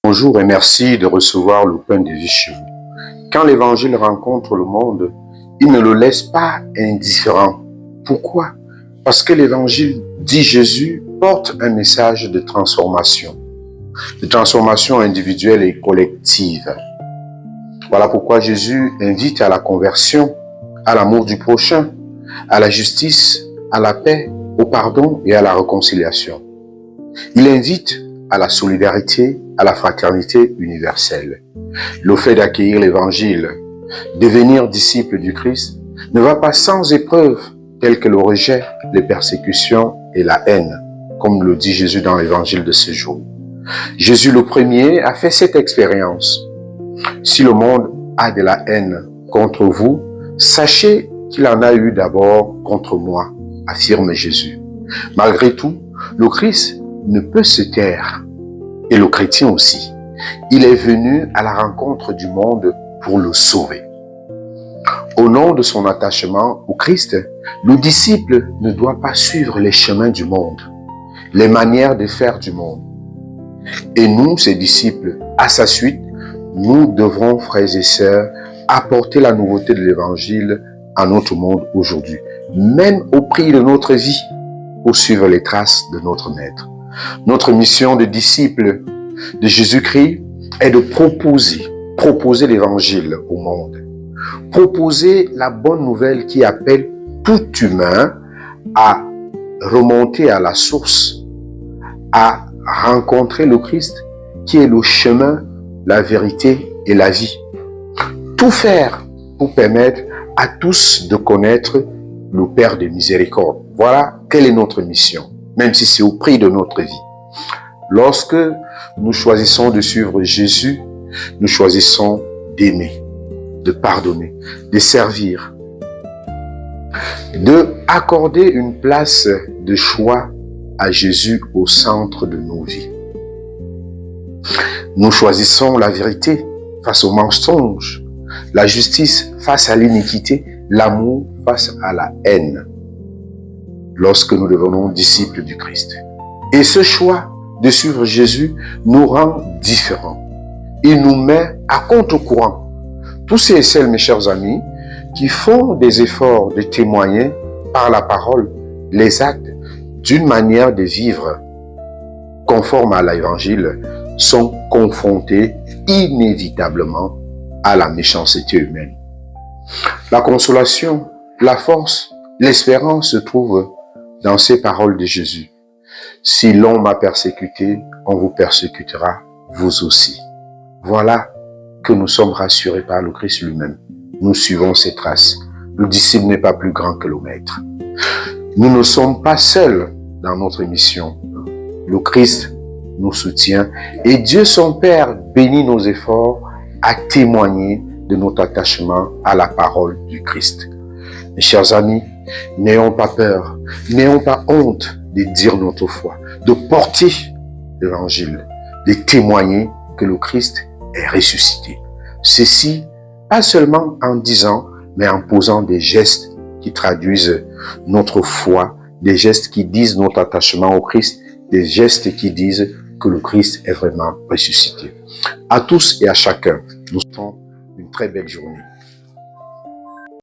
Bonjour et merci de recevoir le pain de vie chez vous. Quand l'évangile rencontre le monde, il ne le laisse pas indifférent. Pourquoi? Parce que l'évangile, dit Jésus, porte un message de transformation individuelle et collective. Voilà pourquoi Jésus invite à la conversion, à l'amour du prochain, à la justice, à la paix, au pardon et à la réconciliation. Il invite à la solidarité, à la fraternité universelle. Le fait d'accueillir l'évangile, devenir disciple du Christ, ne va pas sans épreuves telles que le rejet, les persécutions et la haine, comme le dit Jésus dans l'évangile de ce jour. Jésus le premier a fait cette expérience. Si le monde a de la haine contre vous, sachez qu'il en a eu d'abord contre moi, affirme Jésus. Malgré tout, le Christ ne peut se taire, et le chrétien aussi. Il est venu à la rencontre du monde pour le sauver. Au nom de son attachement au Christ, le disciple ne doit pas suivre les chemins du monde, les manières de faire du monde. Et nous, ses disciples, à sa suite, nous devrons, frères et sœurs, apporter la nouveauté de l'évangile à notre monde aujourd'hui, même au prix de notre vie, pour suivre les traces de notre Maître. Notre mission de disciples de Jésus-Christ est de proposer l'évangile au monde. Proposer la bonne nouvelle qui appelle tout humain à remonter à la source, à rencontrer le Christ qui est le chemin, la vérité et la vie. Tout faire pour permettre à tous de connaître le Père de miséricorde. Voilà quelle est notre mission, même si c'est au prix de notre vie. Lorsque nous choisissons de suivre Jésus, nous choisissons d'aimer, de pardonner, de servir, de accorder une place de choix à Jésus au centre de nos vies. Nous choisissons la vérité face au mensonge, la justice face à l'iniquité, l'amour face à la haine, lorsque nous devenons disciples du Christ. Et ce choix de suivre Jésus nous rend différents. Il nous met à contre-courant. Tous ceux et celles, mes chers amis, qui font des efforts de témoigner par la parole, les actes, d'une manière de vivre conforme à l'évangile, sont confrontés inévitablement à la méchanceté humaine. La consolation, la force, l'espérance se trouvent dans ces paroles de Jésus. Si l'on m'a persécuté, on vous persécutera, vous aussi. Voilà que nous sommes rassurés par le Christ lui-même. Nous suivons ses traces. Le disciple n'est pas plus grand que le maître. Nous ne sommes pas seuls dans notre mission. Le Christ nous soutient et Dieu son Père bénit nos efforts à témoigner de notre attachement à la parole du Christ. Mes chers amis, n'ayons pas peur, n'ayons pas honte de dire notre foi, de porter l'évangile, de témoigner que le Christ est ressuscité. Ceci, pas seulement en disant, mais en posant des gestes qui traduisent notre foi, des gestes qui disent notre attachement au Christ, des gestes qui disent que le Christ est vraiment ressuscité. À tous et à chacun, nous souhaitons une très belle journée.